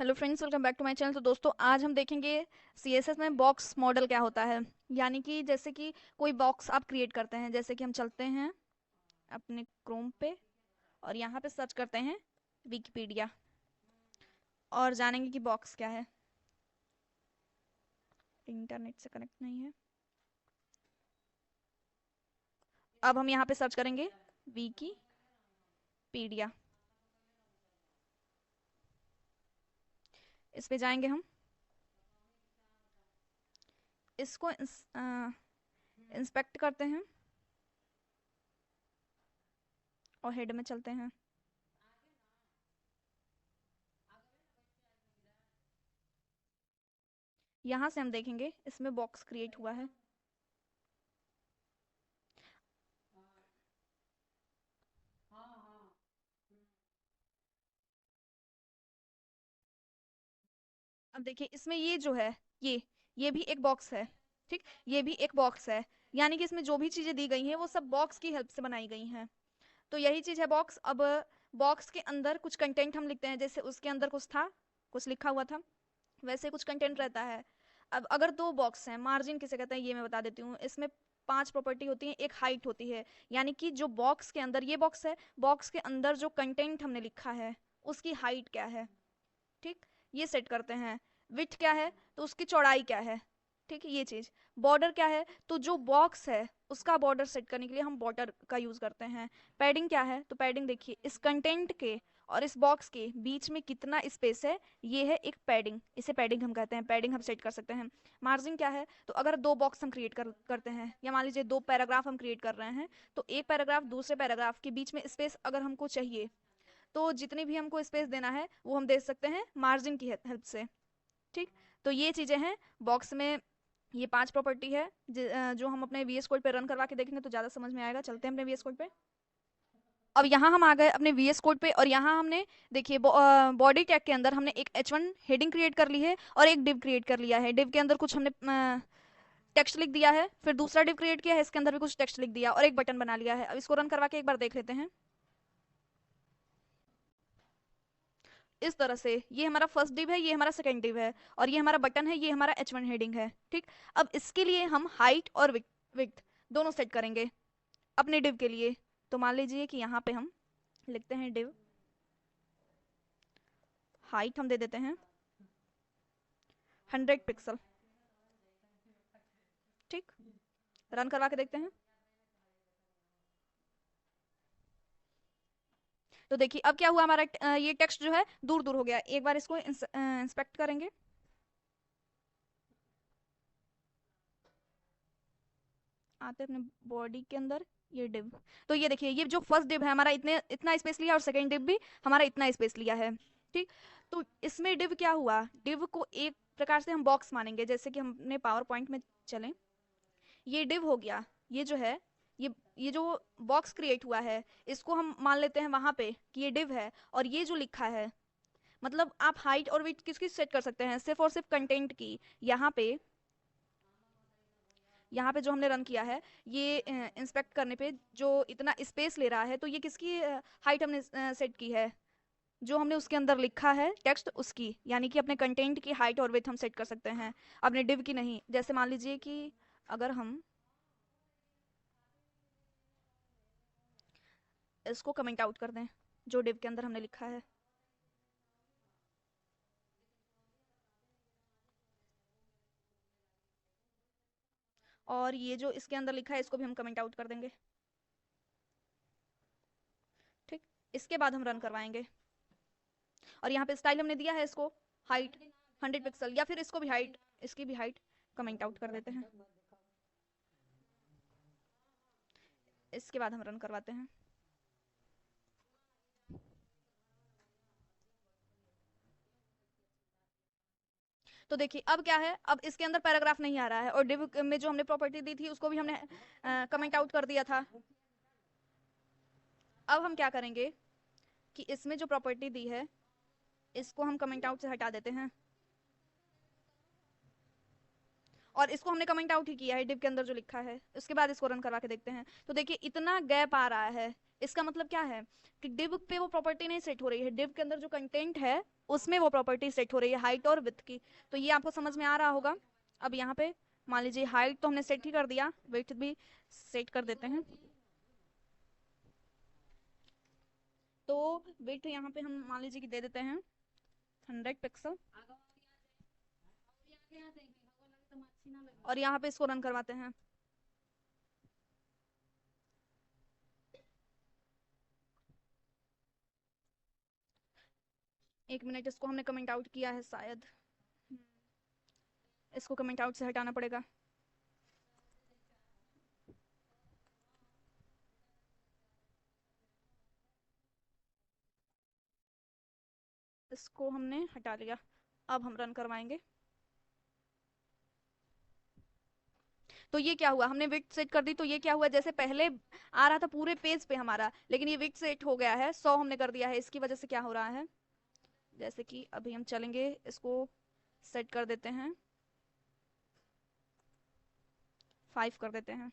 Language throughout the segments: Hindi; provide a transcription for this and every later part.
Hello friends, welcome back to my channel. तो दोस्तों, आज हम देखेंगे सीएसएस में बॉक्स मॉडल क्या होता है। यानी कि जैसे कि कोई बॉक्स आप क्रिएट करते हैं, जैसे कि हम चलते हैं अपने क्रोम पे और यहाँ पे सर्च करते हैं विकिपीडिया और जानेंगे कि बॉक्स क्या है। इंटरनेट से कनेक्ट नहीं है। अब हम यहाँ पे सर्च करेंगे विकिपीडिया। इस पे जाएंगे हम। इसको इंस्पेक्ट करते हैं और हेड में चलते हैं। यहाँ से हम देखेंगे इसमें बॉक्स क्रिएट हुआ है। अब देखिए, इसमें ये जो है, ये भी एक बॉक्स है। ठीक, ये भी एक बॉक्स है। यानी कि इसमें जो भी चीजें दी गई हैं वो सब बॉक्स की हेल्प से बनाई गई हैं। तो यही चीज है बॉक्स। अब बॉक्स के अंदर कुछ कंटेंट हम लिखते हैं, जैसे उसके अंदर कुछ था, कुछ लिखा हुआ था, वैसे कुछ कंटेंट रहता है। अब अगर दो बॉक्स हैं, मार्जिन किसे कहते हैं ये मैं बता देती हूँ। इसमें 5 प्रॉपर्टी होती है, एक हाइट होती है। यानी कि जो बॉक्स के अंदर, ये बॉक्स है, बॉक्स के अंदर जो कंटेंट हमने लिखा है उसकी हाइट क्या है। ठीक, ये सेट करते हैं। विड्थ क्या है तो उसकी चौड़ाई क्या है। ठीक है, ये चीज। बॉर्डर क्या है तो जो बॉक्स है उसका बॉर्डर सेट करने के लिए हम बॉर्डर का यूज करते हैं। पैडिंग क्या है तो पैडिंग देखिए, इस कंटेंट के और इस बॉक्स के बीच में कितना स्पेस है, ये है एक पैडिंग। इसे पैडिंग हम कहते हैं, पैडिंग हम सेट कर सकते हैं। मार्जिन क्या है तो अगर दो बॉक्स हम क्रिएट करते हैं, या मान लीजिए दो पैराग्राफ हम क्रिएट कर रहे हैं, तो एक पैराग्राफ दूसरे पैराग्राफ के बीच में स्पेस अगर हमको चाहिए, तो जितनी भी हमको स्पेस देना है वो हम दे सकते हैं मार्जिन की हेल्प से। ठीक, तो ये चीजें हैं बॉक्स में। ये 5 प्रॉपर्टी है जो हम अपने वीएस कोड पे रन करवा के देखेंगे तो ज्यादा समझ में आएगा। चलते हैं अपने वीएस कोड पे। अब यहाँ हम आ गए अपने वीएस कोड पे और यहाँ हमने देखिए बॉडी टैग के अंदर हमने एक H1 हेडिंग क्रिएट कर ली है और एक डिव क्रिएट कर लिया है। डिव के अंदर कुछ हमने टेक्स्ट लिख दिया है, फिर दूसरा डिव क्रिएट किया है, इसके अंदर भी कुछ टेक्स्ट लिख दिया और एक बटन बना लिया है। अब इसको रन करवा के एक बार देख लेते हैं। इस तरह से ये हमारा फर्स्ट डिव है, ये हमारा सेकंड डिव है, और ये हमारा बटन है, ये हमारा H1 हेडिंग है। ठीक, अब इसके लिए हम हाइट और विड्थ दोनों सेट करेंगे अपने डिव के लिए। तो मान लीजिए कि यहाँ पे हम लिखते हैं डिव हाइट, हम दे देते हैं 100 पिक्सल। ठीक, रन करवा के देखते हैं। तो देखिए अब क्या हुआ, हमारा ये टेक्स्ट जो है दूर दूर हो गया। एक बार इसको इंस्पेक्ट करेंगे। आते हैं अपने बॉडी के अंदर, ये डिव। तो ये देखिए, ये जो फर्स्ट डिव है हमारा इतने इतना स्पेस लिया और सेकंड डिव भी हमारा इतना स्पेस लिया है। ठीक, तो इसमें डिव क्या हुआ, डिव को एक प्रकार से हम बॉक्स मानेंगे। जैसे कि हमने पावर पॉइंट में चलें, ये डिव हो गया। ये जो है, ये जो बॉक्स क्रिएट हुआ है, इसको हम मान लेते हैं वहां पे कि ये डिव है। और ये जो लिखा है, मतलब आप हाइट और विड्थ किसकी सेट कर सकते हैं, सिर्फ और सिर्फ कंटेंट की। यहाँ पे यहाँ पे जो हमने रन किया है, ये इंस्पेक्ट करने पे जो इतना स्पेस ले रहा है, तो ये किसकी हाइट हमने सेट की है, जो हमने उसके अंदर लिखा है टेक्स्ट उसकी। यानी कि अपने कंटेंट की हाइट और विड्थ हम सेट कर सकते हैं, अपने डिव की नहीं। जैसे मान लीजिए कि अगर हम इसको कमेंट आउट कर दें जो डिव के अंदर हमने लिखा है, और ये जो इसके अंदर लिखा है इसको भी हम कमेंट आउट कर देंगे। ठीक, इसके बाद हम रन करवाएंगे और यहाँ पे स्टाइल हमने दिया है इसको हाइट 100 पिक्सल, या फिर इसको भी हाइट, इसकी भी हाइट कमेंट आउट कर देते हैं। इसके बाद हम रन करवाते हैं। तो देखिए अब क्या है, अब इसके अंदर पैराग्राफ नहीं आ रहा है और डिव में जो हमने प्रॉपर्टी दी थी उसको भी हमने कमेंट आउट कर दिया था। अब हम क्या करेंगे कि इसमें जो प्रॉपर्टी दी है इसको हम कमेंट आउट से हटा देते हैं, और इसको हमने कमेंट आउट ही किया है डिव के अंदर जो लिखा है। उसके बाद इसको रन करवा के देखते हैं। तो देखिए इतना गैप आ रहा है, इसका मतलब क्या है कि डिव पे वो प्रॉपर्टी नहीं सेट हो रही है। डिव के अंदर जो कंटेंट है उसमें वो प्रॉपर्टी सेट हो रही है हाइट और विड्थ की। तो ये आपको समझ में आ रहा होगा। अब यहाँ पे मान लीजिए हाइट तो हमने सेट ही कर दिया, विड्थ भी सेट कर देते हैं। तो विड्थ यहाँ पे हम मान लीजिए कि दे देते हैं 100 पिक्सल, और यहाँ पे इसको रन करवाते हैं। एक मिनट, इसको हमने कमेंट आउट किया है शायद, इसको कमेंट आउट से हटाना पड़ेगा। इसको हमने हटा लिया। अब हम रन करवाएंगे। तो ये क्या हुआ, हमने विड्थ सेट कर दी, तो ये क्या हुआ, जैसे पहले आ रहा था पूरे पेज पे हमारा, लेकिन ये विड्थ सेट हो गया है 100 हमने कर दिया है। इसकी वजह से क्या हो रहा है, जैसे कि अभी हम चलेंगे, इसको सेट कर देते हैं 5 कर देते हैं,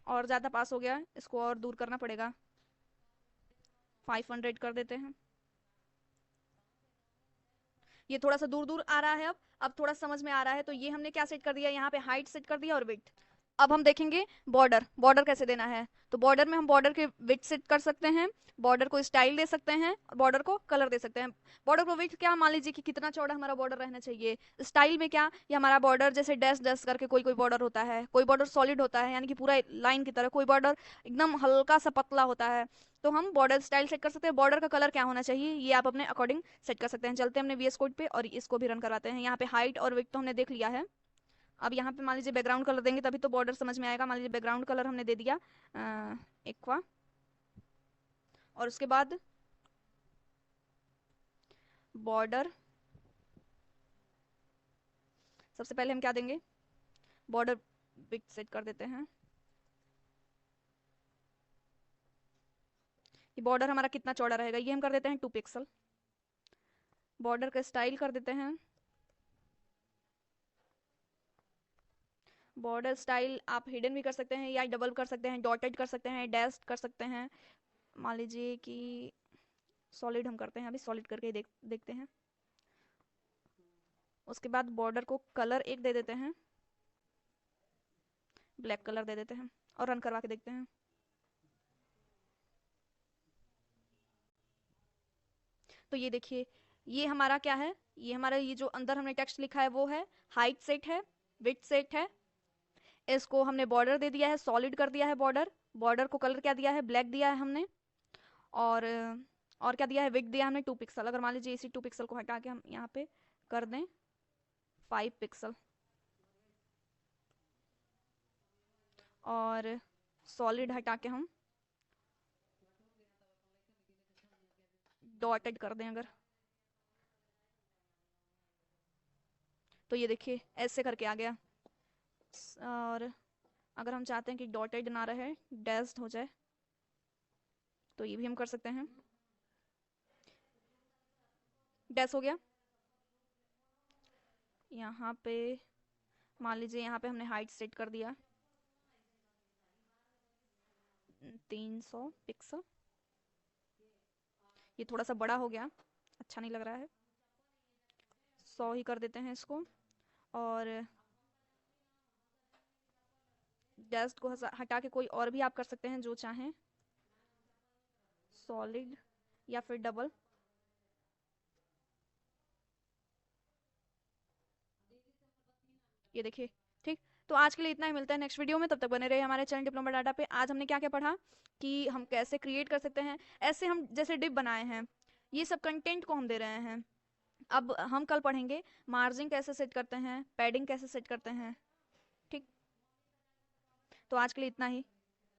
और ज़्यादा पास हो गया, इसको और दूर करना पड़ेगा, 500 कर देते हैं। ये थोड़ा सा दूर दूर आ रहा है। अब थोड़ा समझ में आ रहा है। तो ये हमने क्या सेट कर दिया, यहाँ पे हाइट सेट कर दिया और विड्थ। अब हम देखेंगे बॉर्डर, बॉर्डर कैसे देना है। तो बॉर्डर में हम बॉर्डर के विड्थ सेट कर सकते हैं, बॉर्डर को स्टाइल दे सकते हैं, और बॉर्डर को कलर दे सकते हैं। बॉर्डर को विड्थ क्या, मान लीजिए कि कितना चौड़ा हमारा बॉर्डर रहना चाहिए। स्टाइल में क्या, ये हमारा बॉर्डर जैसे डैश डैश करके कोई कोई बॉर्डर होता है, कोई बॉर्डर सॉलिड होता है यानी कि पूरा लाइन की तरह, कोई बॉर्डर एकदम हल्का सा पतला होता है। तो हम बॉर्डर स्टाइल सेट कर सकते हैं। बॉर्डर का कलर क्या होना चाहिए ये आप अपने अकॉर्डिंग सेट कर सकते हैं। चलते हैं हमने वीएस कोड पे और इसको भी रन करवाते हैं। यहाँ पे हाइट और विड्थ तो हमने देख लिया है। अब यहाँ पे मान लीजिए बैकग्राउंड कलर देंगे तभी तो बॉर्डर समझ में आएगा। मान लीजिए बैकग्राउंड कलर हमने दे दिया एक्वा, और उसके बाद बॉर्डर, सबसे पहले हम क्या देंगे, बॉर्डर विड्थ सेट कर देते हैं। ये बॉर्डर हमारा कितना चौड़ा रहेगा ये हम कर देते हैं 2 पिक्सल। बॉर्डर का स्टाइल कर देते हैं, बॉर्डर स्टाइल आप हिडन भी कर सकते हैं या डबल कर सकते हैं, डॉटेड कर सकते हैं, डैश कर सकते हैं। मान लीजिए कि सॉलिड हम करते हैं, अभी सॉलिड करके देखते हैं। उसके बाद बॉर्डर को कलर एक दे देते हैं, ब्लैक कलर दे देते हैं, और रन करवा के देखते हैं। तो ये देखिए, ये हमारा क्या है, ये हमारा ये जो अंदर हमने टेक्स्ट लिखा है वो है, हाइट सेट है, विड्थ सेट है, इसको हमने बॉर्डर दे दिया है, सॉलिड कर दिया है बॉर्डर, बॉर्डर को कलर क्या दिया है, ब्लैक दिया है हमने, और और क्या दिया है, विड्थ दिया हमने 2 पिक्सल। अगर मान लीजिए इसी 2 पिक्सल को हटा के हम यहाँ पे कर दें 5 पिक्सल, और सॉलिड हटा के हम डॉटेड कर दें अगर, तो ये देखिए ऐसे करके आ गया। और अगर हम चाहते हैं कि डॉटेड ना रहे, डैश्ड हो जाए, तो ये भी हम कर सकते हैं। डैश हो गया। यहाँ पे मान लीजिए यहाँ पे हमने हाइट सेट कर दिया 300 पिक्सल। ये थोड़ा सा बड़ा हो गया, अच्छा नहीं लग रहा है, 100 ही कर देते हैं इसको। और डस्ट को हटा के कोई और भी आप कर सकते हैं जो चाहें, सॉलिड या फिर डबल। ये देखिए, ठीक। तो आज के लिए इतना ही, मिलता है नेक्स्ट वीडियो में, तब तक बने रहे हमारे चैनल डिप्लोमा डाटा पे। आज हमने क्या क्या पढ़ा कि हम कैसे क्रिएट कर सकते हैं, ऐसे हम जैसे डिप बनाए हैं, ये सब कंटेंट को हम दे रहे हैं। अब हम कल पढ़ेंगे मार्जिन कैसे सेट करते हैं, पैडिंग कैसे सेट करते हैं। ठीक, तो आज के लिए इतना ही।